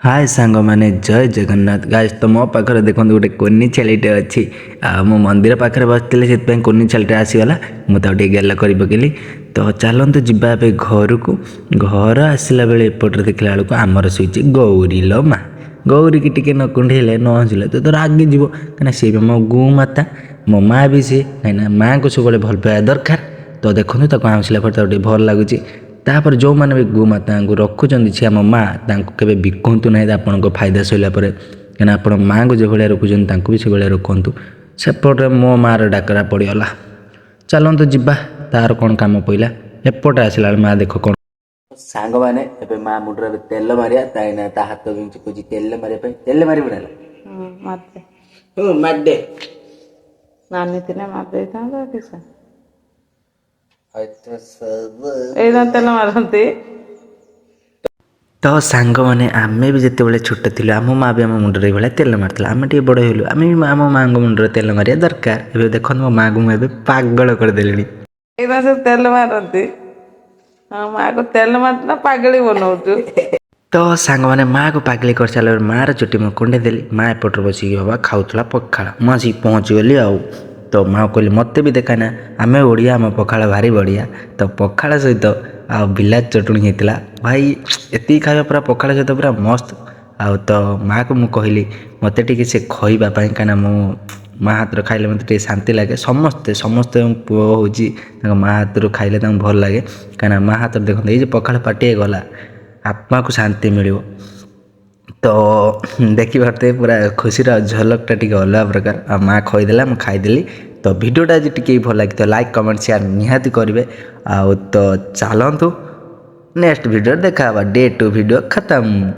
हाय सांग मैंने जय जगन्नाथ गाइस तो मो पाखे देखो गोटे कोनी छेलीटे अच्छी मो मंदिर पाखे बसते से कोनी छेलीटे आसीगला मुझे गेल कर पकली तो चलतु जावा घर को घर आसला बेले एपटे देखला बेलू आमर शुची गौरी लो माँ गौरी की टिके न कुंडेले न हंसिले तो रागे जीव कहीं सी भी मो गोमाता मो माँ भी सी कहीं माँ को सब भल पाया दरकार तो देखो हंसला पर भल लगुच तापर जो मैंने भी गोमाता को रखुच्च सी आम माँ के बिकतु ना आपण फायदा सरला कहीं आप माँ को जो भाया रखुच्च भी से भाया रखु सेपटे मो माँ डाकरा पड़गला चलतु जावा तार कौन कम पड़ा एपटे आसला माँ देख कौन सांग मैंने माँ मुंडर तेल मारिया ता हाथ कौन तेल मारे तेल मारे मारे नानी तिने मार किसा तेल मारती तो सांग मैंने आम भी जिते छोट थी आम माँ भी आम मुंडे भाई तेल मारता आम टे बड़ हलु आम भी आम माँ को मुंडे तेल मारिया दरकार ए देख मो माँ को मुझे पागल करदेली से तेल मारती हाँ माँ को तेल मारती ना पागली बनाऊ तो सांग मैंने माँ को पागली कर सारा माँ चुटी मुझे कुंडे देली माँ एपटर बसिक बाबा खाऊला पखाड़ मुझे पहुँच गली आउ तो माँ कहली मत भी देखाना आम ओडिया आम पखाड़ भारी बढ़िया तो पखाड़ सहित आ बिलाज चटणी होता भाई एति खाଇବା पूरा पखाड़ सहित पूरा मस्त आउ तो माँ को मुझे कहली मत टे से खइबापी कहीं मो माँ हाथ खाइले मत शांति लगे समस्ते समस्ते पुओ हूँ माँ हाथ खाइले भल लगे कहीं माँ हाथ देखते ये पखाड़ पाटे गला आत्मा को शांति मिल तो देखी पारे पूरा खुशीर झलकटा टी अलग प्रकार माँ खईदेला मुझे खाईदेली तो भिडियोटा आज टी भल लगे तो लाइक कमेंट शेयर निहाती करेंगे आउ तो चलतु नेक्स्ट वीडियो देखा डे 2 वीडियो खत्म।